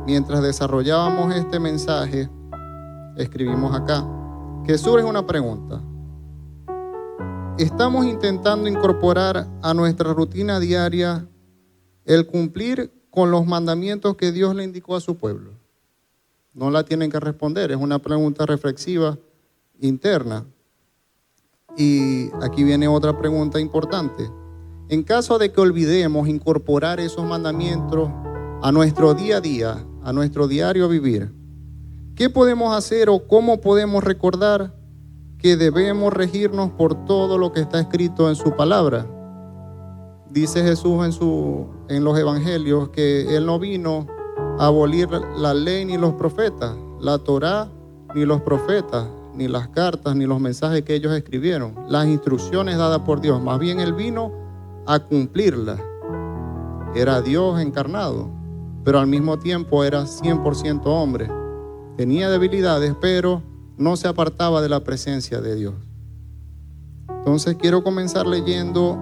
mientras desarrollábamos este mensaje, escribimos acá que surge una pregunta. ¿Estamos intentando incorporar a nuestra rutina diaria el cumplir con los mandamientos que Dios le indicó a su pueblo? No la tienen que responder, es una pregunta reflexiva interna. Y aquí viene otra pregunta importante. En caso de que olvidemos incorporar esos mandamientos a nuestro día a día, a nuestro diario vivir, ¿qué podemos hacer o cómo podemos recordar que debemos regirnos por todo lo que está escrito en su palabra? Dice Jesús en los evangelios que Él no vino a abolir la ley ni los profetas, la Torá ni los profetas, ni las cartas, ni los mensajes que ellos escribieron, las instrucciones dadas por Dios. Más bien Él vino a cumplirlas. Era Dios encarnado, pero al mismo tiempo era 100% hombre. Tenía debilidades, pero no se apartaba de la presencia de Dios. Entonces quiero comenzar leyendo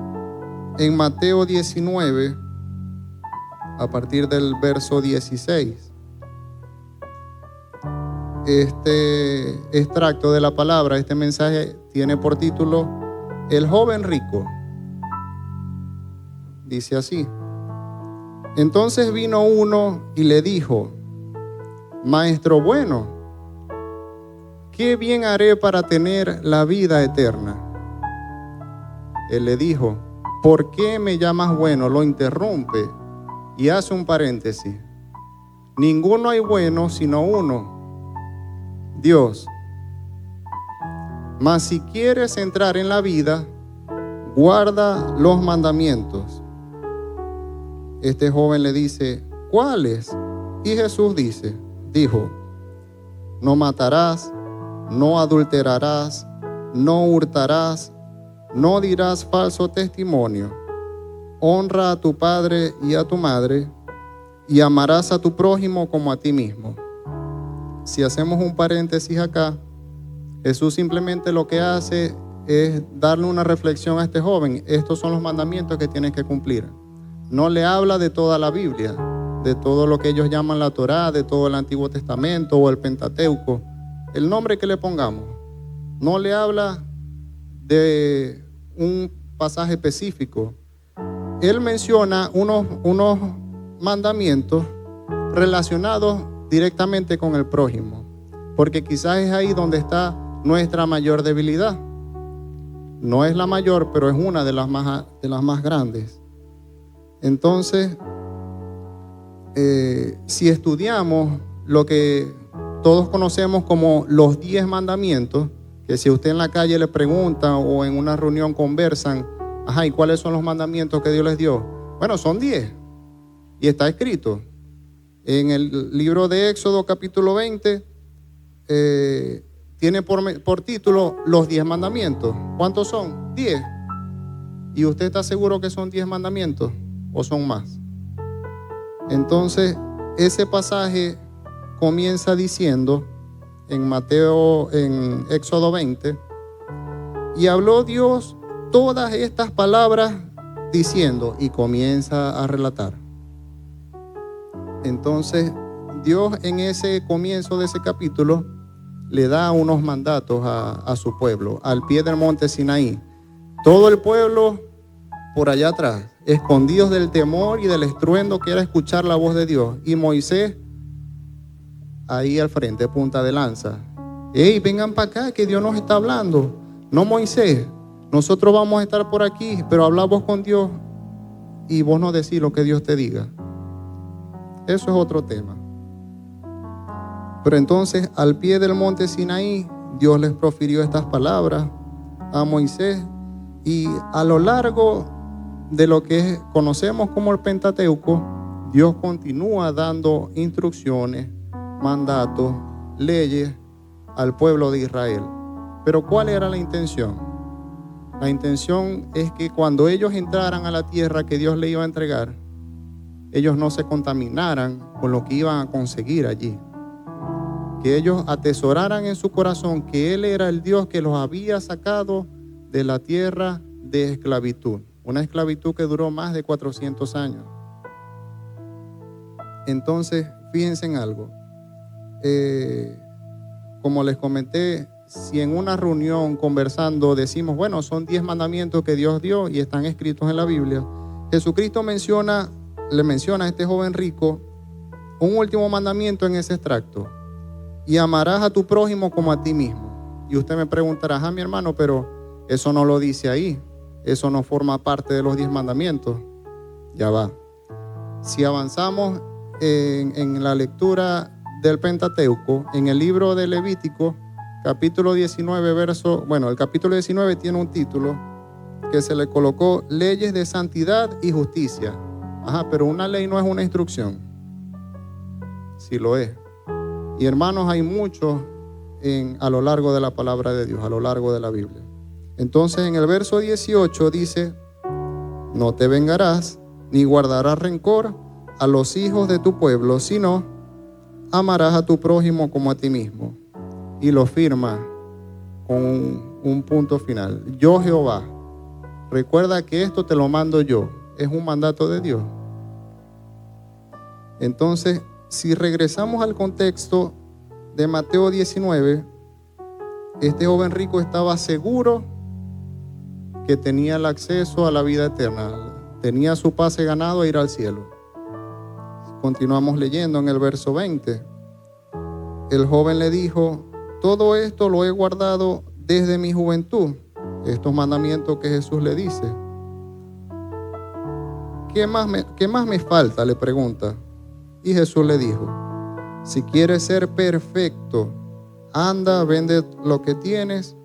en Mateo 19, a partir del verso 16. Este extracto de la palabra, este mensaje tiene por título El joven rico. Dice así: entonces vino uno y le dijo: Maestro bueno, ¿qué bien haré para tener la vida eterna? Él le dijo: ¿por qué me llamas bueno? Lo interrumpe y hace un paréntesis. Ninguno hay bueno sino uno, Dios. Mas si quieres entrar en la vida, guarda los mandamientos. Este joven le dice: ¿cuáles? Y Jesús dijo: no matarás, no adulterarás, no hurtarás, no dirás falso testimonio, honra a tu padre y a tu madre, y amarás a tu prójimo como a ti mismo. Si hacemos un paréntesis acá, Jesús simplemente lo que hace es darle una reflexión a este joven. Estos son los mandamientos que tienes que cumplir. No le habla de toda la Biblia, de todo lo que ellos llaman la Torá, de todo el Antiguo Testamento o el Pentateuco, el nombre que le pongamos. No le habla de un pasaje específico. Él menciona unos mandamientos relacionados directamente con el prójimo, porque quizás es ahí donde está nuestra mayor debilidad. No es la mayor, pero es una de las más grandes. Entonces, si estudiamos lo que todos conocemos como los 10 mandamientos, que si usted en la calle le pregunta o en una reunión conversan, ¿y cuáles son los mandamientos que Dios les dio? Bueno, son 10 y está escrito en el libro de Éxodo capítulo 20. Tiene por título los 10 mandamientos. ¿Cuántos son? 10. ¿Y usted está seguro que son 10 mandamientos o son más? Entonces, ese pasaje comienza diciendo en Éxodo 20: y habló Dios todas estas palabras diciendo, y comienza a relatar. Entonces, Dios en ese comienzo de ese capítulo le da unos mandatos a su pueblo, al pie del monte Sinaí. Todo el pueblo por allá atrás, escondidos del temor y del estruendo que era escuchar la voz de Dios. Y Moisés ahí al frente, punta de lanza. ¡Ey, vengan para acá, que Dios nos está hablando! No, Moisés, nosotros vamos a estar por aquí, pero habla vos con Dios y vos no decís lo que Dios te diga. Eso es otro tema. Pero entonces, al pie del monte Sinaí, Dios les profirió estas palabras a Moisés, y a lo largo de lo que conocemos como el Pentateuco, Dios continúa dando instrucciones, mandatos, leyes al pueblo de Israel. Pero ¿cuál era la intención? La intención es que cuando ellos entraran a la tierra que Dios les iba a entregar, ellos no se contaminaran con lo que iban a conseguir allí. Que ellos atesoraran en su corazón que Él era el Dios que los había sacado de la tierra de esclavitud. Una esclavitud que duró más de 400 años. Entonces, fíjense en algo. Como les comenté, si en una reunión conversando decimos, bueno, son 10 mandamientos que Dios dio y están escritos en la Biblia, Jesucristo le menciona a este joven rico un último mandamiento en ese extracto: y amarás a tu prójimo como a ti mismo. Y usted me preguntará, mi hermano, pero eso no lo dice ahí, eso no forma parte de los 10 mandamientos. Ya va. Si avanzamos en la lectura del Pentateuco, en el libro de Levítico, capítulo 19, el capítulo 19 tiene un título que se le colocó leyes de santidad y justicia. Pero una ley no es una instrucción. Sí lo es. Y hermanos, hay mucho a lo largo de la palabra de Dios, a lo largo de la Biblia. Entonces en el verso 18 dice: no te vengarás ni guardarás rencor a los hijos de tu pueblo, sino amarás a tu prójimo como a ti mismo. Y lo firma con un punto final: yo Jehová. Recuerda que esto te lo mando yo, es un mandato de Dios. Entonces, si regresamos al contexto de Mateo 19, este joven rico estaba seguro que tenía el acceso a la vida eterna, tenía su pase ganado a ir al cielo. Continuamos leyendo en el verso 20. El joven le dijo: todo esto lo he guardado desde mi juventud. Estos mandamientos que Jesús le dice. ¿Qué más me falta?, le pregunta. Y Jesús le dijo: si quieres ser perfecto, anda, vende lo que tienes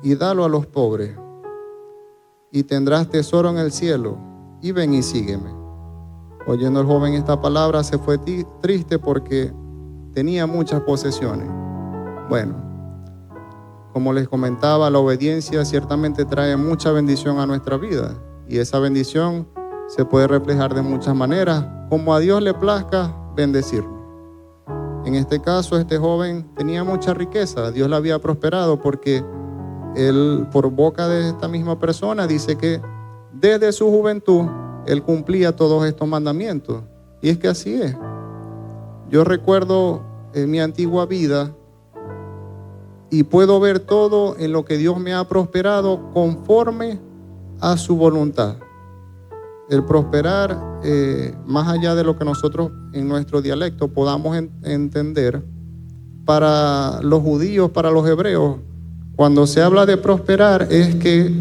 y dalo a los pobres, y tendrás tesoro en el cielo, y ven y sígueme. Oyendo el joven esta palabra, se fue triste porque tenía muchas posesiones. Bueno, como les comentaba, la obediencia ciertamente trae mucha bendición a nuestra vida, y esa bendición se puede reflejar de muchas maneras, como a Dios le plazca bendecirnos. En este caso, este joven tenía mucha riqueza, Dios le había prosperado, porque él, por boca de esta misma persona, dice que desde su juventud él cumplía todos estos mandamientos. Y es que así es. Yo recuerdo en mi antigua vida y puedo ver todo en lo que Dios me ha prosperado conforme a su voluntad. El prosperar, más allá de lo que nosotros en nuestro dialecto podamos entender, para los judíos, para los hebreos, cuando se habla de prosperar es que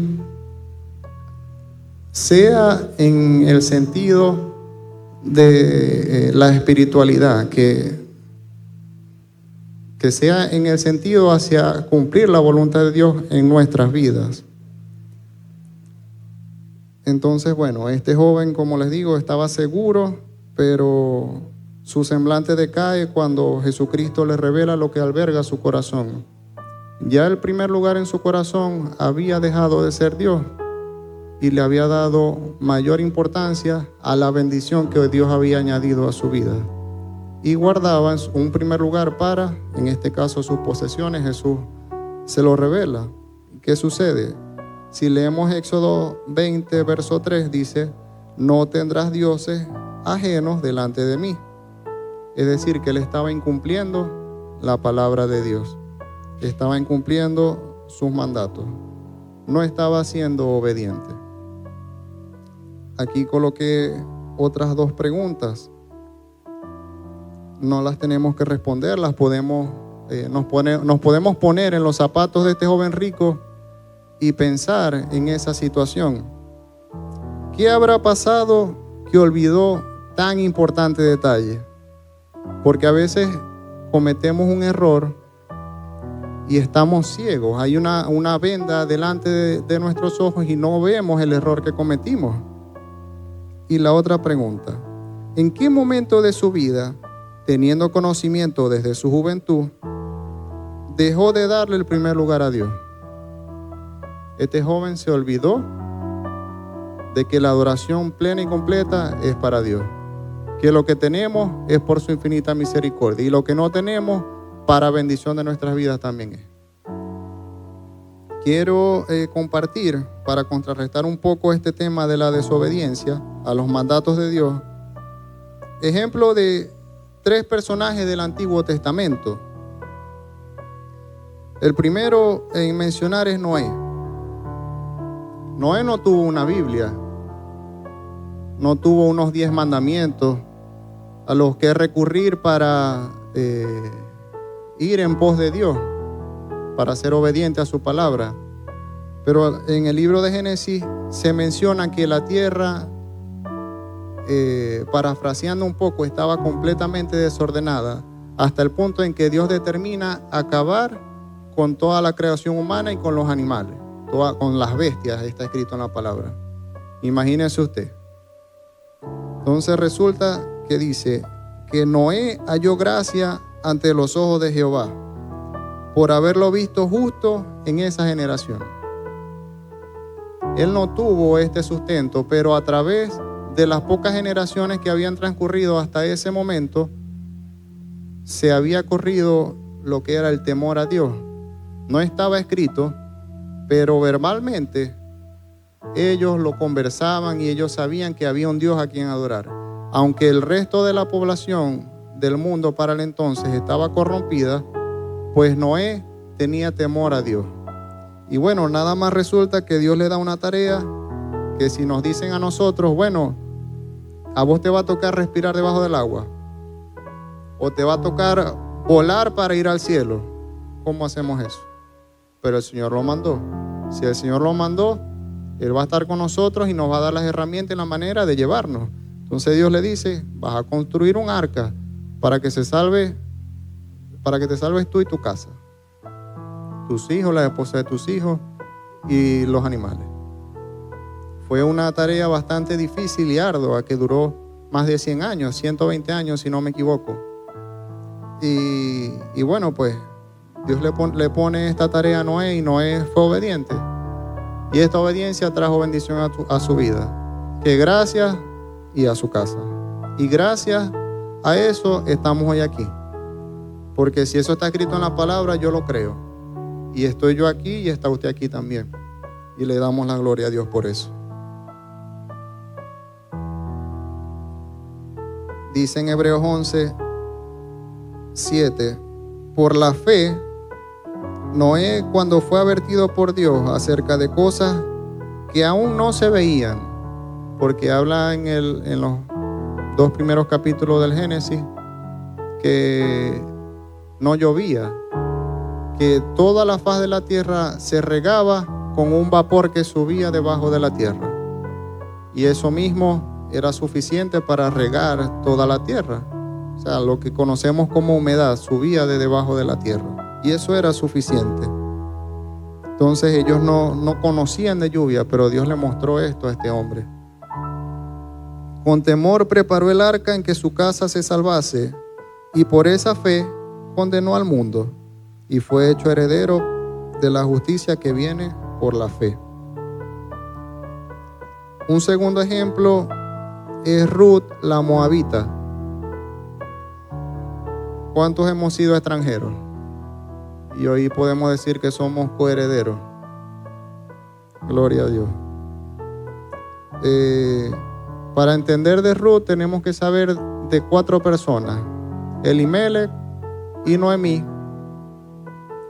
sea en el sentido de la espiritualidad, que sea en el sentido hacia cumplir la voluntad de Dios en nuestras vidas. Entonces, bueno, este joven, como les digo, estaba seguro, pero su semblante decae cuando Jesucristo le revela lo que alberga su corazón. Ya el primer lugar en su corazón había dejado de ser Dios y le había dado mayor importancia a la bendición que Dios había añadido a su vida. Y guardaba un primer lugar para, en este caso, sus posesiones. Jesús se lo revela. ¿Qué sucede? Si leemos Éxodo 20, verso 3, dice: no tendrás dioses ajenos delante de mí. Es decir, que él estaba incumpliendo la palabra de Dios. Estaba incumpliendo sus mandatos. No estaba siendo obediente. Aquí coloqué otras 2 preguntas. No las tenemos que responder, nos podemos poner en los zapatos de este joven rico y pensar en esa situación. ¿Qué habrá pasado que olvidó tan importante detalle? Porque a veces cometemos un error y estamos ciegos. Hay una venda delante de nuestros ojos y no vemos el error que cometimos. Y la otra pregunta: ¿en qué momento de su vida, teniendo conocimiento desde su juventud, dejó de darle el primer lugar a Dios? Este joven se olvidó de que la adoración plena y completa es para Dios, que lo que tenemos es por su infinita misericordia, y lo que no tenemos, para bendición de nuestras vidas también es. Quiero compartir, para contrarrestar un poco este tema de la desobediencia a los mandatos de Dios, ejemplo de tres personajes del Antiguo Testamento. El primero en mencionar es Noé. Noé no tuvo una Biblia, no tuvo unos 10 mandamientos a los que recurrir para ir en pos de Dios, para ser obediente a su palabra. Pero en el libro de Génesis se menciona que la tierra, parafraseando un poco, estaba completamente desordenada, hasta el punto en que Dios determina acabar con toda la creación humana y con los animales, con las bestias, está escrito en la palabra. Imagínese usted. Entonces resulta que dice que Noé halló gracia ante los ojos de Jehová por haberlo visto justo en esa generación. Él no tuvo este sustento, pero a través de las pocas generaciones que habían transcurrido hasta ese momento, se había corrido lo que era el temor a Dios. No estaba escrito, pero verbalmente ellos lo conversaban y ellos sabían que había un Dios a quien adorar. Aunque el resto de la población del mundo para el entonces estaba corrompida, pues Noé tenía temor a Dios. Y bueno, nada más resulta que Dios le da una tarea que si nos dicen a nosotros, bueno, a vos te va a tocar respirar debajo del agua o te va a tocar volar para ir al cielo, ¿cómo hacemos eso? Pero el Señor lo mandó. Si el Señor lo mandó, Él va a estar con nosotros y nos va a dar las herramientas y la manera de llevarnos. Entonces Dios le dice, vas a construir un arca para que te salves tú y tu casa, tus hijos, la esposa de tus hijos y los animales. Fue una tarea bastante difícil y ardua que duró más de 100 años, 120 años si no me equivoco. Y bueno, pues Dios le pone esta tarea a Noé y Noé fue obediente. Y esta obediencia trajo bendición a su vida, que gracias y a su casa. Y gracias a eso estamos hoy aquí. Porque si eso está escrito en la palabra, yo lo creo. Y estoy yo aquí y está usted aquí también. Y le damos la gloria a Dios por eso. Dice en Hebreos 11, 7, por la fe, Noé, cuando fue advertido por Dios acerca de cosas que aún no se veían, porque habla en los 2 primeros capítulos del Génesis que no llovía, que toda la faz de la tierra se regaba con un vapor que subía debajo de la tierra, y eso mismo era suficiente para regar toda la tierra. O sea, lo que conocemos como humedad subía de debajo de la tierra, y eso era suficiente. Entonces ellos no conocían de lluvia, pero Dios le mostró esto a este hombre. Con temor preparó el arca en que su casa se salvase, y por esa fe condenó al mundo, y fue hecho heredero de la justicia que viene por la fe. Un segundo ejemplo es Ruth la Moabita. ¿Cuántos hemos sido extranjeros? Y hoy podemos decir que somos coherederos. Gloria a Dios. Para entender de Ruth tenemos que saber de 4 personas: Elimelech y Noemí,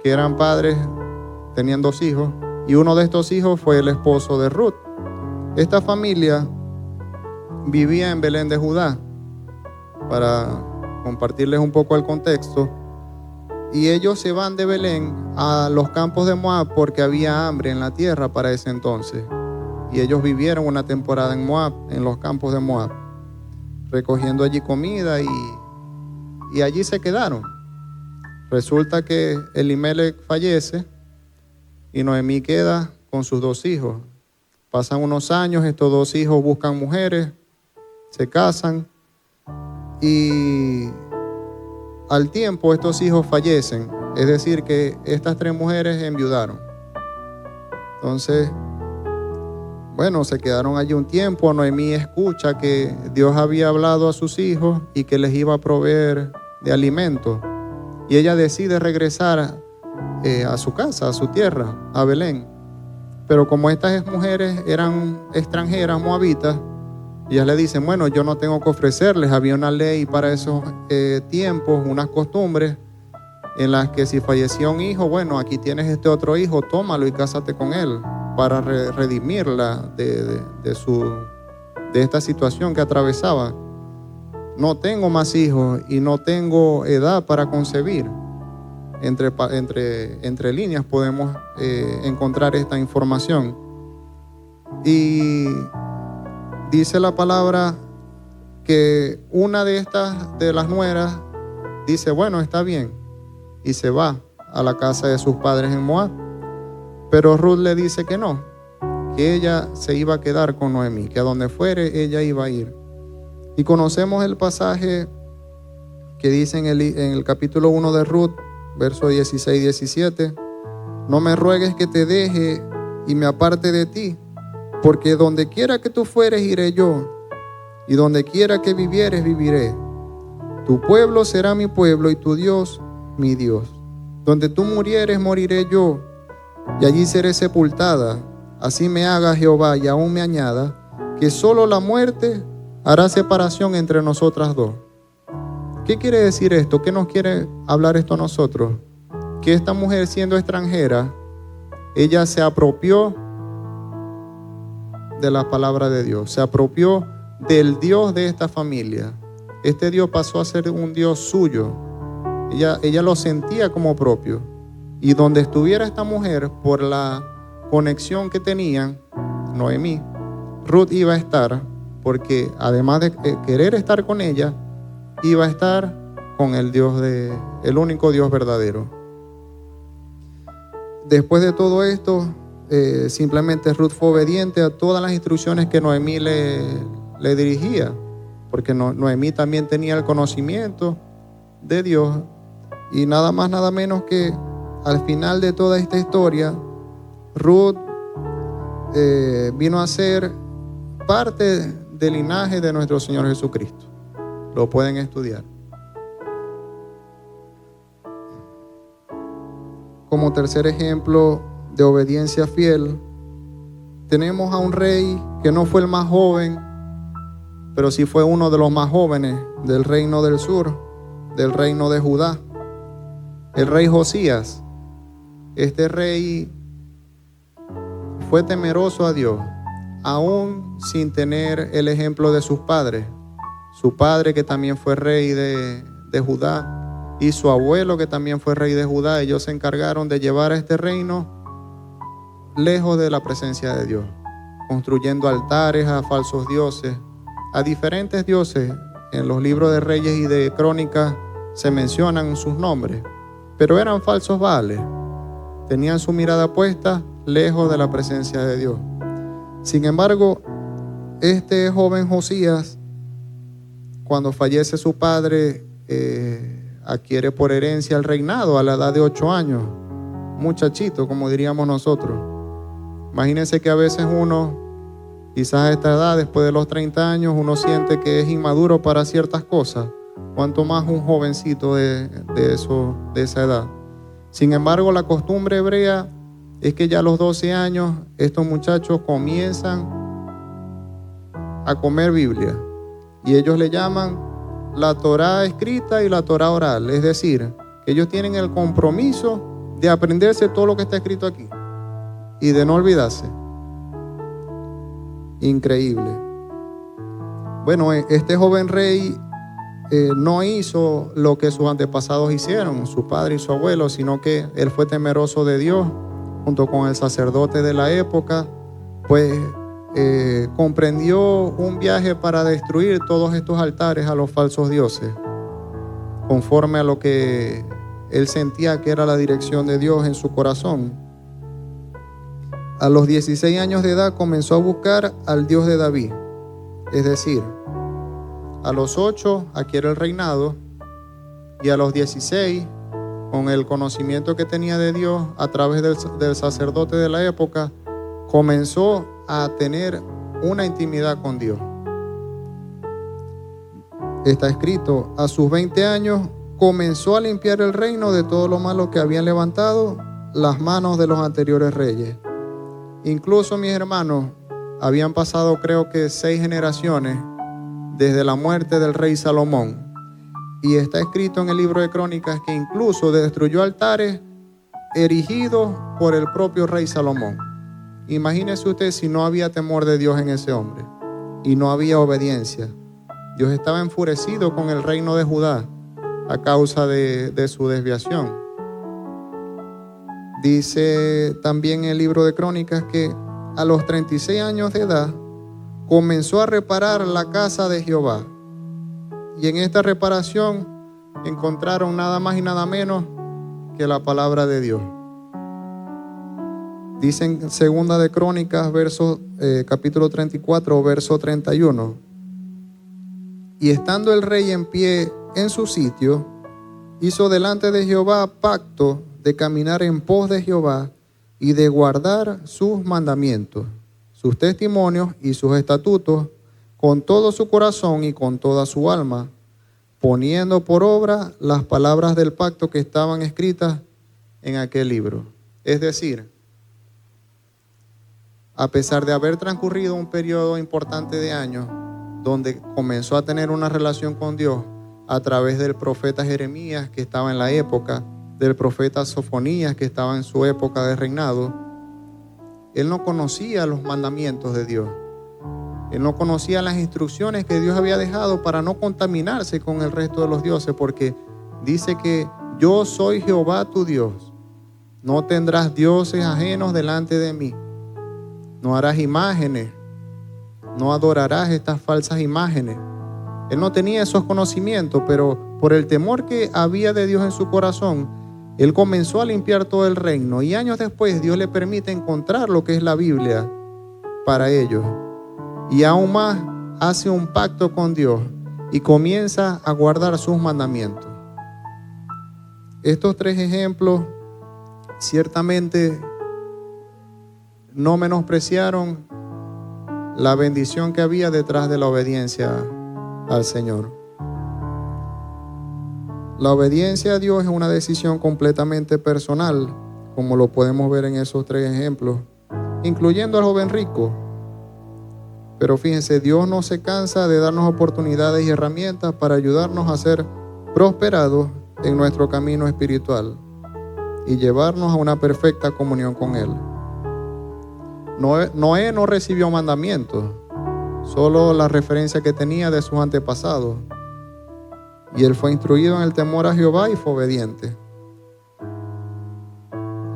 que eran padres, tenían 2 hijos, y uno de estos hijos fue el esposo de Ruth. Esta familia vivía en Belén de Judá. Para compartirles un poco el contexto, y ellos se van de Belén a los campos de Moab porque había hambre en la tierra para ese entonces, y ellos vivieron una temporada en Moab, en los campos de Moab, recogiendo allí comida, y allí se quedaron. Resulta que Elimelech fallece y Noemí queda con sus 2 hijos. Pasan unos años, estos 2 hijos buscan mujeres, se casan, y al tiempo estos hijos fallecen. Es decir, que estas 3 mujeres enviudaron. Entonces, bueno, se quedaron allí un tiempo. Noemí escucha que Dios había hablado a sus hijos y que les iba a proveer de alimento, y ella decide regresar a su casa, a su tierra, a Belén. Pero como estas mujeres eran extranjeras, moabitas, Ellas le dicen, bueno, yo no tengo que ofrecerles. Había una ley para esos tiempos, unas costumbres en las que si fallecía un hijo, bueno, aquí tienes este otro hijo, tómalo y cásate con él para redimirla de esta situación que atravesaba. No tengo más hijos y no tengo edad para concebir. Entre líneas podemos encontrar esta información. Y dice la palabra que una de las nueras dice, bueno, está bien, y se va a la casa de sus padres en Moab. Pero Ruth le dice que no, que ella se iba a quedar con Noemí, que a donde fuere ella iba a ir. Y conocemos el pasaje que dice en el capítulo 1 de Ruth, versos 16 y 17, no me ruegues que te deje y me aparte de ti, porque donde quiera que tú fueres iré yo, y donde quiera que vivieres viviré. Tu pueblo será mi pueblo y tu Dios mi Dios. Donde tú murieres moriré yo, y allí seré sepultada. Así me haga Jehová y aún me añada, que solo la muerte hará separación entre nosotras dos. ¿Qué quiere decir esto? ¿Qué nos quiere hablar esto a nosotros? Que esta mujer, siendo extranjera, ella se apropió de la palabra de Dios, se apropió del Dios de esta familia. Este Dios pasó a ser un Dios suyo. Ella lo sentía como propio. Y donde estuviera esta mujer, por la conexión que tenían, Noemí, Ruth iba a estar, porque además de querer estar con ella, iba a estar con el único Dios verdadero. Después de todo esto, simplemente Ruth fue obediente a todas las instrucciones que Noemí le dirigía, porque Noemí también tenía el conocimiento de Dios. Y nada más, nada menos que al final de toda esta historia, Ruth vino a ser parte del linaje de nuestro Señor Jesucristo. Lo pueden estudiar. Como tercer ejemplo de obediencia fiel, tenemos a un rey que no fue el más joven, pero sí fue uno de los más jóvenes del reino del sur, del reino de Judá, el rey Josías. Este rey fue temeroso a Dios, aún sin tener el ejemplo de sus padres. Su padre, que también fue rey de Judá, y su abuelo, que también fue rey de Judá, ellos se encargaron de llevar a este reino lejos de la presencia de Dios, construyendo altares a falsos dioses, a diferentes dioses. En los libros de Reyes y de Crónicas se mencionan sus nombres, pero eran falsos baales. Tenían su mirada puesta lejos de la presencia de Dios. Sin embargo, este joven Josías, cuando fallece su padre, adquiere por herencia el reinado a la edad de 8 años. Muchachito, como diríamos nosotros. Imagínense que a veces uno, quizás a esta edad, después de los 30 años, uno siente que es inmaduro para ciertas cosas. Cuanto más un jovencito de esa edad. Sin embargo, la costumbre hebrea es que ya a los 12 años estos muchachos comienzan a comer Biblia. Y ellos le llaman la Torá escrita y la Torá oral. Es decir, que ellos tienen el compromiso de aprenderse todo lo que está escrito aquí y de no olvidarse. Increíble. Bueno, este joven rey no hizo lo que sus antepasados hicieron, su padre y su abuelo, sino que él fue temeroso de Dios, junto con el sacerdote de la época, pues comprendió un viaje para destruir todos estos altares a los falsos dioses, conforme a lo que él sentía que era la dirección de Dios en su corazón. A los 16 años de edad comenzó a buscar al Dios de David, es decir, a los 8 adquiere el reinado, y a los 16, con el conocimiento que tenía de Dios a través del sacerdote de la época, comenzó a tener una intimidad con Dios. Está escrito, a sus 20 años comenzó a limpiar el reino de todo lo malo que habían levantado las manos de los anteriores reyes. Incluso, mis hermanos, habían pasado creo que 6 generaciones desde la muerte del rey Salomón. Y está escrito en el libro de Crónicas que incluso destruyó altares erigidos por el propio rey Salomón. Imagínese usted si no había temor de Dios en ese hombre y no había obediencia. Dios estaba enfurecido con el reino de Judá a causa de su desviación. Dice también en el libro de Crónicas que a los 36 años de edad comenzó a reparar la casa de Jehová. Y en esta reparación encontraron nada más y nada menos que la palabra de Dios. Dice en Segunda de Crónicas, capítulo 34, verso 31. Y estando el rey en pie en su sitio, hizo delante de Jehová pacto de caminar en pos de Jehová y de guardar sus mandamientos, sus testimonios y sus estatutos con todo su corazón y con toda su alma, poniendo por obra las palabras del pacto que estaban escritas en aquel libro. Es decir, a pesar de haber transcurrido un periodo importante de años, donde comenzó a tener una relación con Dios a través del profeta Jeremías, que estaba en la época, del profeta Sofonías, que estaba en su época de reinado, él no conocía los mandamientos de Dios. Él no conocía las instrucciones que Dios había dejado para no contaminarse con el resto de los dioses, porque dice que yo soy Jehová tu Dios. No tendrás dioses ajenos delante de mí. No harás imágenes. No adorarás estas falsas imágenes. Él no tenía esos conocimientos, pero por el temor que había de Dios en su corazón, él comenzó a limpiar todo el reino. Y años después Dios le permite encontrar lo que es la Biblia para ellos. Y aún más hace un pacto con Dios y comienza a guardar sus mandamientos. Estos 3 ejemplos ciertamente no menospreciaron la bendición que había detrás de la obediencia al Señor. La obediencia a Dios es una decisión completamente personal, como lo podemos ver en esos 3 ejemplos, incluyendo al joven rico. Pero fíjense, Dios no se cansa de darnos oportunidades y herramientas para ayudarnos a ser prosperados en nuestro camino espiritual y llevarnos a una perfecta comunión con Él. Noé no recibió mandamientos, solo la referencia que tenía de sus antepasados. Y él fue instruido en el temor a Jehová y fue obediente.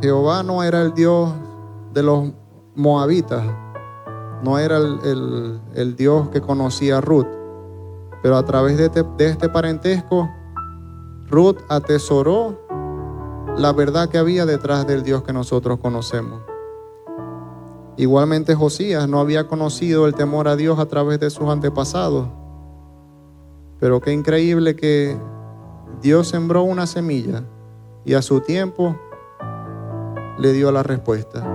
Jehová no era el Dios de los moabitas, no era el Dios que conocía a Ruth, pero a través de este parentesco, Ruth atesoró la verdad que había detrás del Dios que nosotros conocemos. Igualmente Josías no había conocido el temor a Dios a través de sus antepasados, pero qué increíble que Dios sembró una semilla y a su tiempo le dio la respuesta.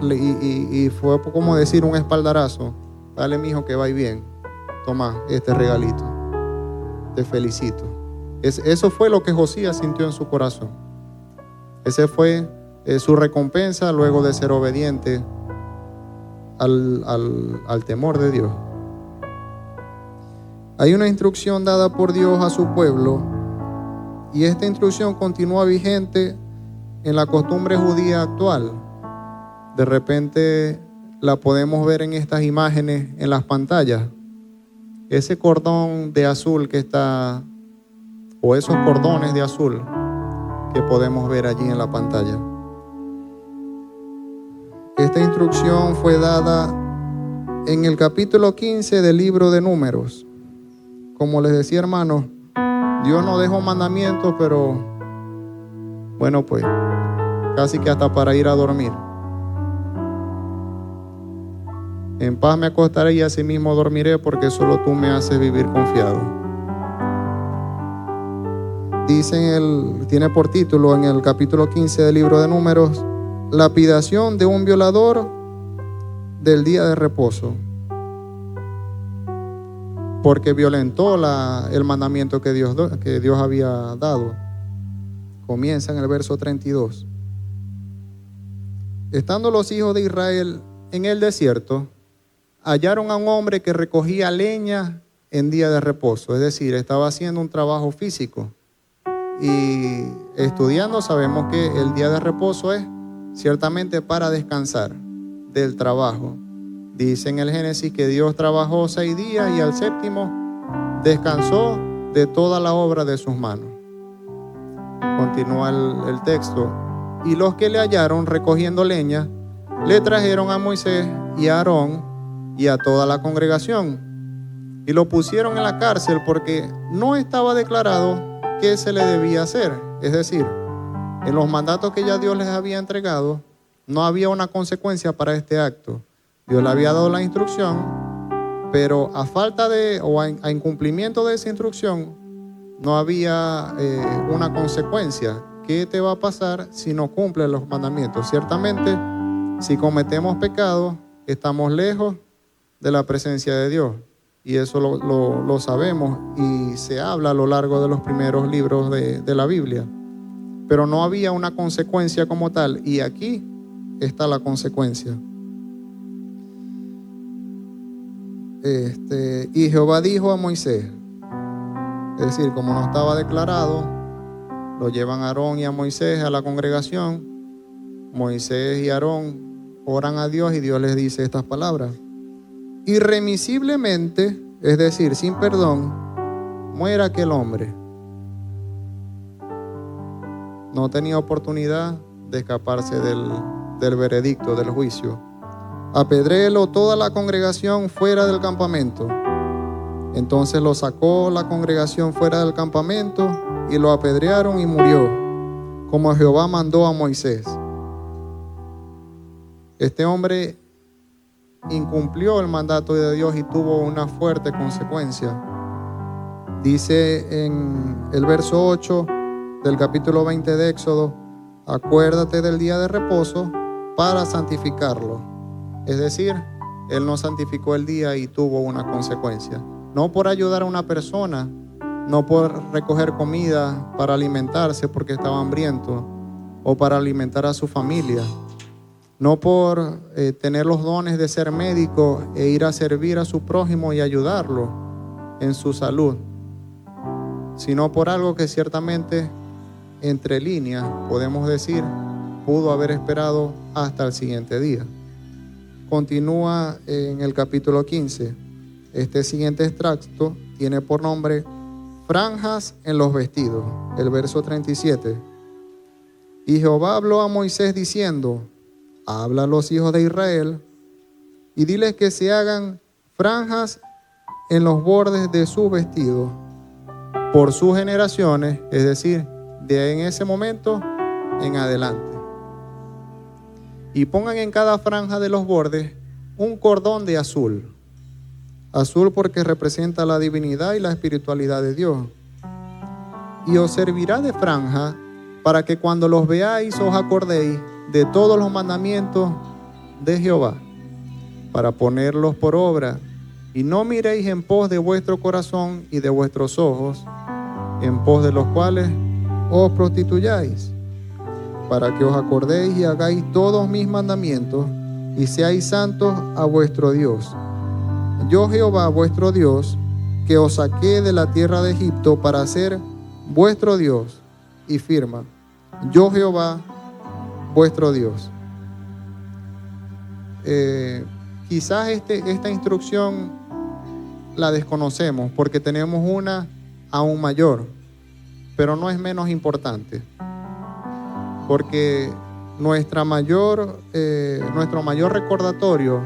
Y fue como decir un espaldarazo: dale, mijo, que va bien, toma este regalito, te felicito. Eso fue lo que Josías sintió en su corazón. Ese fue su recompensa luego de ser obediente al temor de Dios. Hay una instrucción dada por Dios a su pueblo, y esta instrucción continúa vigente en la costumbre judía actual. De repente la podemos ver en estas imágenes en las pantallas. Ese cordón de azul que está, o esos cordones de azul que podemos ver allí en la pantalla. Esta instrucción fue dada en el capítulo 15 del libro de Números. Como les decía, hermanos, Dios nos dejó mandamientos, pero bueno, pues casi que hasta para ir a dormir. En paz me acostaré y así mismo dormiré, porque solo tú me haces vivir confiado. Tiene por título en el capítulo 15 del libro de Números: lapidación de un violador del día de reposo, porque violentó el mandamiento que Dios había dado. Comienza en el verso 32. Estando los hijos de Israel en el desierto, hallaron a un hombre que recogía leña en día de reposo, es decir, estaba haciendo un trabajo físico. Y estudiando sabemos que el día de reposo es ciertamente para descansar del trabajo. Dice en el Génesis que Dios trabajó 6 días y al séptimo descansó de toda la obra de sus manos. Continúa el texto. Y los que le hallaron recogiendo leña, le trajeron a Moisés y a Aarón y a toda la congregación. Y lo pusieron en la cárcel porque no estaba declarado qué se le debía hacer. Es decir, en los mandatos que ya Dios les había entregado, no había una consecuencia para este acto. Dios le había dado la instrucción, pero a falta de, o a incumplimiento de esa instrucción, no había una consecuencia. ¿Qué te va a pasar si no cumples los mandamientos? Ciertamente, si cometemos pecado, estamos lejos de la presencia de Dios. Y eso lo sabemos y se habla a lo largo de los primeros libros de la Biblia. Pero no había una consecuencia como tal. Y aquí está la consecuencia. Y Jehová dijo a Moisés, es decir, como no estaba declarado, lo llevan a Aarón y a Moisés a la congregación. Moisés y Aarón oran a Dios y Dios les dice estas palabras: irremisiblemente, es decir, sin perdón, muera aquel hombre. No tenía oportunidad de escaparse del veredicto, del juicio. Apedréelo toda la congregación fuera del campamento. Entonces lo sacó la congregación fuera del campamento y lo apedrearon y murió, como Jehová mandó a Moisés. Este hombre incumplió el mandato de Dios y tuvo una fuerte consecuencia. Dice en el verso 8 del capítulo 20 de Éxodo: acuérdate del día de reposo para santificarlo. Es decir, él no santificó el día y tuvo una consecuencia. No por ayudar a una persona, no por recoger comida para alimentarse porque estaba hambriento o para alimentar a su familia. No por tener los dones de ser médico e ir a servir a su prójimo y ayudarlo en su salud, sino por algo que ciertamente, entre líneas, podemos decir, pudo haber esperado hasta el siguiente día. Continúa en el capítulo 15. Este siguiente extracto tiene por nombre franjas en los vestidos. El verso 37. Y Jehová habló a Moisés diciendo: habla a los hijos de Israel y diles que se hagan franjas en los bordes de sus vestidos por sus generaciones, es decir, de en ese momento en adelante. Y pongan en cada franja de los bordes un cordón de azul. Azul porque representa la divinidad y la espiritualidad de Dios. Y os servirá de franja para que cuando los veáis os acordéis de todos los mandamientos de Jehová, para ponerlos por obra, y no miréis en pos de vuestro corazón y de vuestros ojos, en pos de los cuales os prostituyáis, para que os acordéis y hagáis todos mis mandamientos y seáis santos a vuestro Dios. Yo Jehová vuestro Dios, que os saqué de la tierra de Egipto para ser vuestro Dios, y firma: yo Jehová vuestro Dios. Quizás esta instrucción la desconocemos porque tenemos una aún mayor, pero no es menos importante, porque nuestro mayor recordatorio,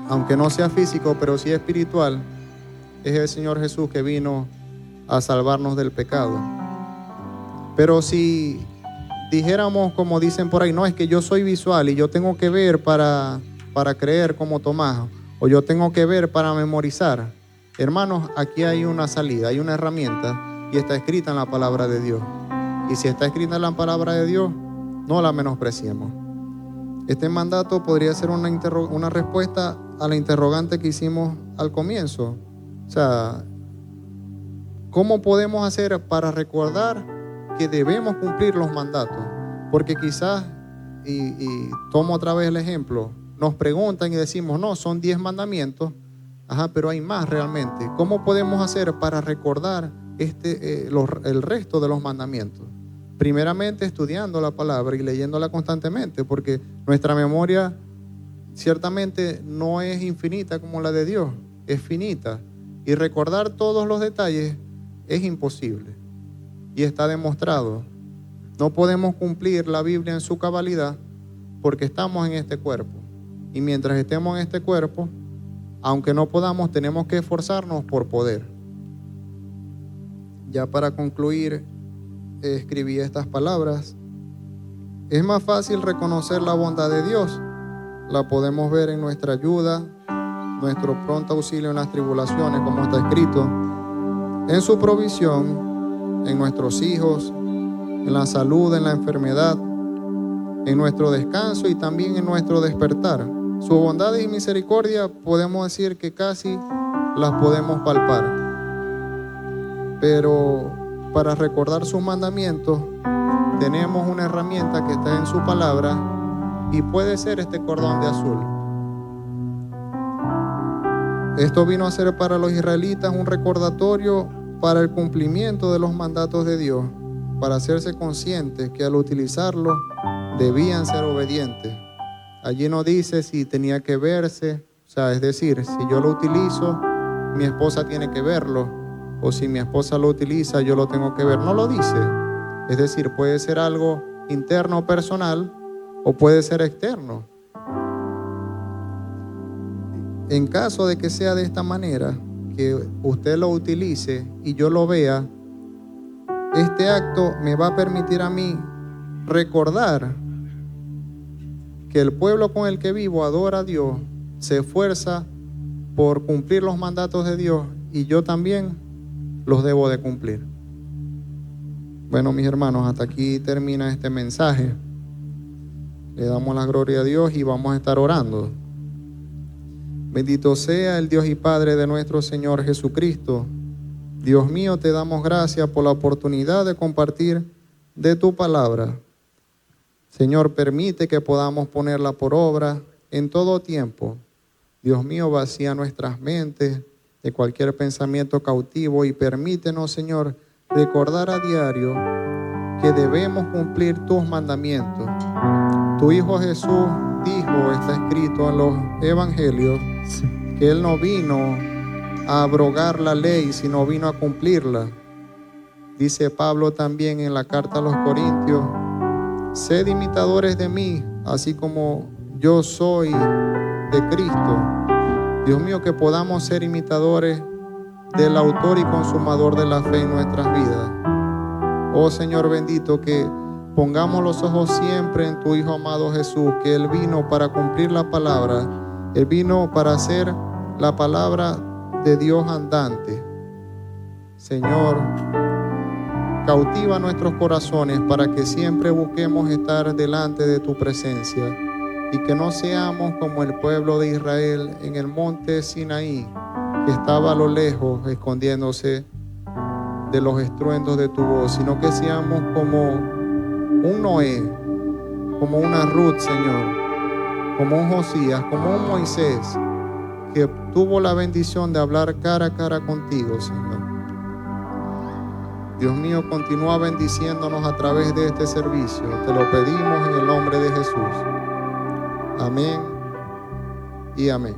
aunque no sea físico, pero sí espiritual, es el Señor Jesús, que vino a salvarnos del pecado. Pero si dijéramos, como dicen por ahí, no, es que yo soy visual y yo tengo que ver para creer como Tomás, o yo tengo que ver para memorizar. Hermanos, aquí hay una salida, hay una herramienta, y está escrita en la palabra de Dios. Y si está escrita en la palabra de Dios, no la menospreciemos. Este mandato podría ser una respuesta a la interrogante que hicimos al comienzo. O sea, ¿cómo podemos hacer para recordar que debemos cumplir los mandatos? Porque quizás, y tomo otra vez el ejemplo, nos preguntan y decimos, no, son 10 mandamientos, pero hay más realmente. ¿Cómo podemos hacer para recordar el resto de los mandamientos? Primeramente estudiando la palabra y leyéndola constantemente, porque nuestra memoria ciertamente no es infinita como la de Dios, es finita. Y recordar todos los detalles es imposible. Y está demostrado. No podemos cumplir la Biblia en su cabalidad porque estamos en este cuerpo. Y mientras estemos en este cuerpo, aunque no podamos, tenemos que esforzarnos por poder. Ya para concluir, escribí estas palabras. Es más fácil reconocer la bondad de Dios. La podemos ver en nuestra ayuda, nuestro pronto auxilio en las tribulaciones, como está escrito, en su provisión, en nuestros hijos, en la salud, en la enfermedad, en nuestro descanso y también en nuestro despertar. Su bondad y misericordia podemos decir que casi las podemos palpar. Pero para recordar sus mandamientos tenemos una herramienta que está en su palabra y puede ser este cordón de azul. Esto vino a ser para los israelitas un recordatorio para el cumplimiento de los mandatos de Dios, para hacerse conscientes que al utilizarlo debían ser obedientes. Allí no dice si tenía que verse, es decir, si yo lo utilizo, mi esposa tiene que verlo, o si mi esposa lo utiliza, yo lo tengo que ver. No lo dice. Es decir, puede ser algo interno, personal, o puede ser externo. En caso de que sea de esta manera, que usted lo utilice y yo lo vea, este acto me va a permitir a mí recordar que el pueblo con el que vivo adora a Dios, se esfuerza por cumplir los mandatos de Dios y yo también los debo de cumplir. Bueno, mis hermanos, hasta aquí termina este mensaje. Le damos la gloria a Dios y vamos a estar orando. Bendito sea el Dios y Padre de nuestro Señor Jesucristo. Dios mío, te damos gracias por la oportunidad de compartir de tu palabra. Señor, permite que podamos ponerla por obra en todo tiempo. Dios mío, vacía nuestras mentes de cualquier pensamiento cautivo y permítenos, Señor, recordar a diario que debemos cumplir tus mandamientos. Tu Hijo Jesús dijo, está escrito en los evangelios, que Él no vino a abrogar la ley, sino vino a cumplirla. Dice Pablo también en la carta a los Corintios, sed imitadores de mí, así como yo soy de Cristo. Dios mío, que podamos ser imitadores del autor y consumador de la fe en nuestras vidas. Oh Señor bendito, que pongamos los ojos siempre en tu Hijo amado Jesús, que Él vino para cumplir la palabra. Él vino para hacer la palabra de Dios andante. Señor, cautiva nuestros corazones para que siempre busquemos estar delante de tu presencia y que no seamos como el pueblo de Israel en el monte Sinaí, que estaba a lo lejos escondiéndose de los estruendos de tu voz, sino que seamos como un Noé, como una Ruth, Señor, como un Josías, como un Moisés, que tuvo la bendición de hablar cara a cara contigo, Señor. Dios mío, continúa bendiciéndonos a través de este servicio. Te lo pedimos en el nombre de Jesús. Amén y amén.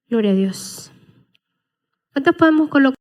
Gloria a Dios. ¿Cuántos podemos colocar?